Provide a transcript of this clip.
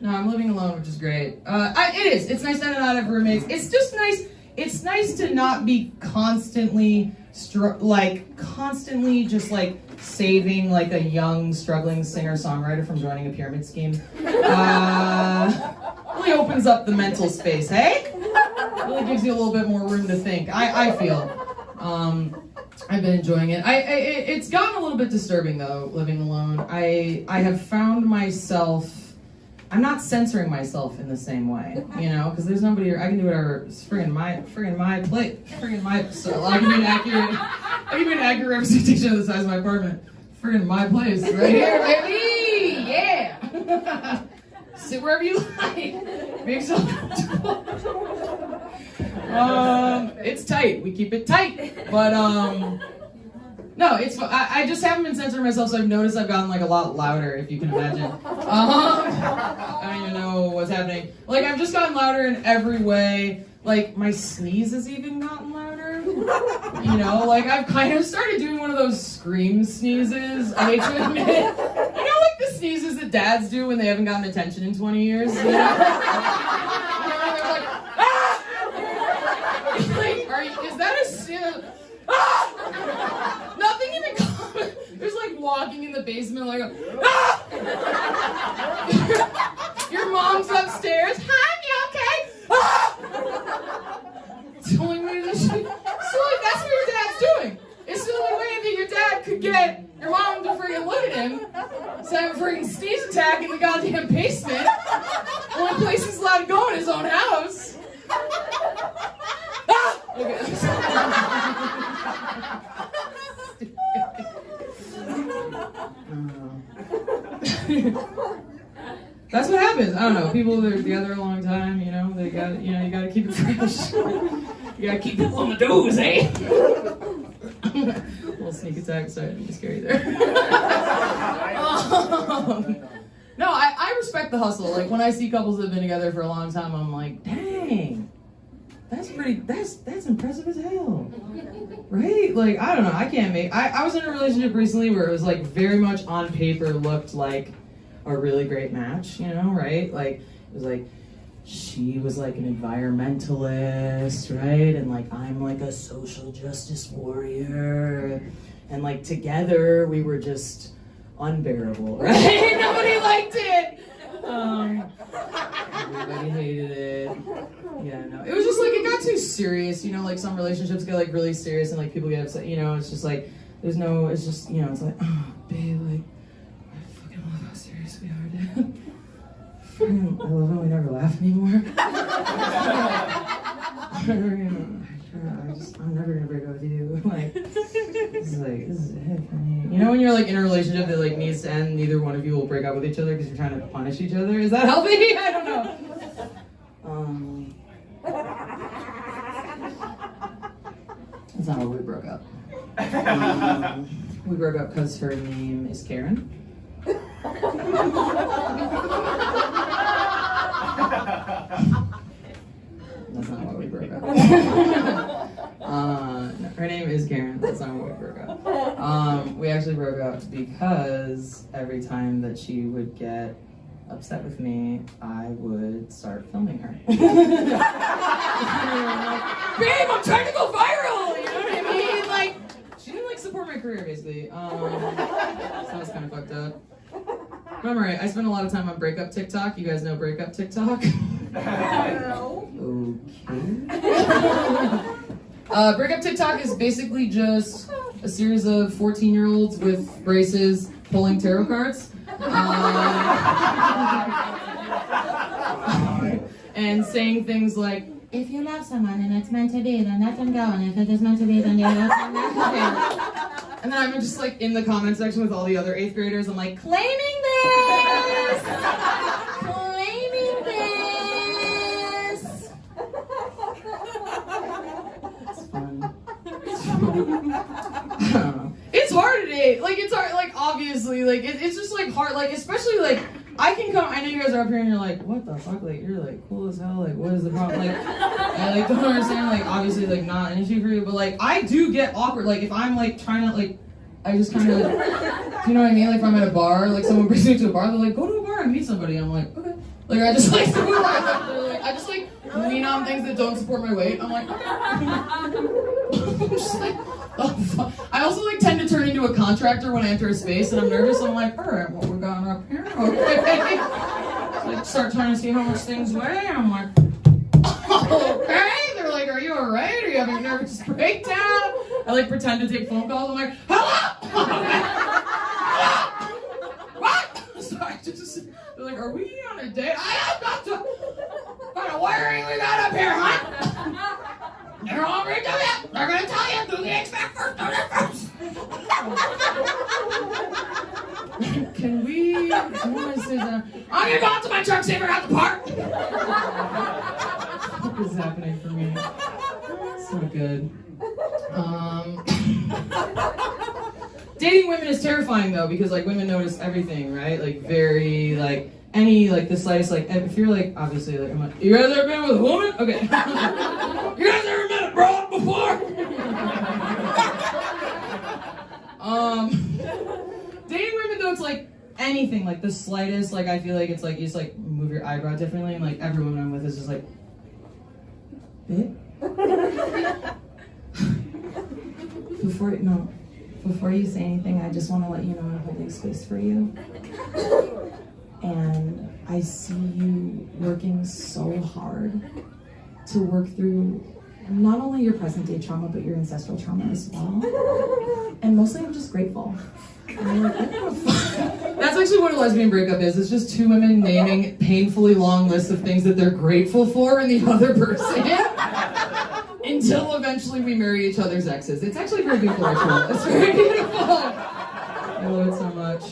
No, I'm living alone, which is great. It is. It's nice to not have roommates. It's just nice. It's nice to not be constantly just like saving like a young struggling singer-songwriter from joining a pyramid scheme. Really opens up the mental space, hey? Really gives you a little bit more room to think. I feel. I've been enjoying it. It's gotten a little bit disturbing though, living alone. I have found myself. I'm not censoring myself in the same way, you know, because there's nobody here. I can do whatever. It's friggin' my plate, so I can be an accurate representation of the size of my apartment. Friggin' my place, right here, baby, yeah. Sit wherever you like. Make yourself comfortable. It's tight. We keep it tight, but no, it's fun. I just haven't been censoring myself, so I've noticed I've gotten like a lot louder, if you can imagine. I don't even know what's happening. Like, I've just gotten louder in every way. Like, my sneeze has even gotten louder. You know, like, I've kind of started doing one of those scream sneezes. I hate to admit it. You know, like the sneezes that dads do when they haven't gotten attention in 20 years? You know? They're like, ah! Like, is that a sneeze? Ah! Nothing even common. There's like walking in the basement like, ah! Your mom's upstairs. Hi, you okay? Ah! It's the only way that's what your dad's doing. It's the only way that your dad could get your mom to freaking look at him. So have a freaking sneeze attack in the goddamn basement. Only place he's allowed to go in his own house. Ah! Okay. That's what happens. I don't know. People that are together a long time, you know, you gotta keep it fresh. You gotta keep people on the toes, eh? Little sneak attack. Sorry, I didn't scare you there. No, I respect the hustle. Like when I see couples that have been together for a long time, I'm like, dang, that's impressive as hell. Right? Like, I don't know, I was in a relationship recently where it was like very much on paper looked like a really great match, you know, right? Like, it was like, she was like an environmentalist, right? And like, I'm like a social justice warrior. And like, together, we were just unbearable, right? Nobody liked it. Everybody hated it. Yeah, no. It was just like, it got too serious, you know, like some relationships get like really serious and like people get upset, you know, it's just like, it's just, you know, it's like, oh, babe, like, I fucking love how serious we are, dude. I love when we never laugh anymore. I'm never gonna break up with you. Like, this is it for me. You know when you're like in a relationship that like needs to end, neither one of you will break up with each other because you're trying to punish each other? Is that healthy? I don't know. That's not why we broke up. We broke up because her name is Karen. That's not why we broke up. Her name is Karen. That's not why we broke up. We actually broke up because every time that she would get upset with me, I would start filming her. Babe, I'm trying to go viral! You know what I mean? Like, she didn't like support my career, basically. So that was kind of fucked up. Remember, I spent a lot of time on breakup TikTok. You guys know breakup TikTok? Okay. Breakup TikTok is basically just a series of 14-year-olds with braces pulling tarot cards. And saying things like, if you love someone and it's meant to be, then let them go. And if it is meant to be, then you let them go. And then I'm just like in the comment section with all the other 8th graders. I'm like, claiming this! Claiming this! It's fun. It's fun. I don't know. It's hard today. Like, it's hard, like, obviously, like, it's just, like, hard, like, especially, like, I can come, I know you guys are up here and you're like, what the fuck, like, you're, like, cool as hell, like, what is the problem, like, I, like, don't understand, like, obviously, like, not an issue for you, but, like, I do get awkward, like, if I'm, like, trying to, like, I just kind of, you know what I mean, like, if I'm at a bar, like, someone brings me to a bar, they're like, go to a bar and meet somebody, I'm like, okay, Like I just like I just like lean on things that don't support my weight. I'm like, I'm just like, oh, fuck. I also like tend to turn into a contractor when I enter a space and I'm nervous. I'm like, all right, what we got up here? Okay. So I start trying to see how much things weigh. I'm like, okay. They're like, are you all right? Are you having a nervous breakdown? I like pretend to take phone calls. I'm like, hello. What? So I just, they're like, are we on a date? I am not. What kind of wiring we got up here, huh? They're already doing it. They're gonna tell you, do the HVAC first, do that first. Can we sit down? I'm gonna go out to my truck, saver out the park. What is happening for me? It's not good. Dating women is terrifying though, because like women notice everything, right? Like very like any like the slightest like if you're like obviously like I'm like, you guys ever been with a woman? Okay. You guys ever met a broad before? Dating women though, it's like anything like the slightest like I feel like it's like you just like move your eyebrow differently and like every woman I'm with is just like, babe? Before you say anything, I just want to let you know I'm holding space for you. And I see you working so hard to work through not only your present day trauma, but your ancestral trauma as well. And mostly I'm just grateful. And like, that's actually what a lesbian breakup is. It's just two women naming painfully long lists of things that they're grateful for in the other person. Until eventually we marry each other's exes. It's actually a very beautiful ritual. It's very beautiful. I love it so much.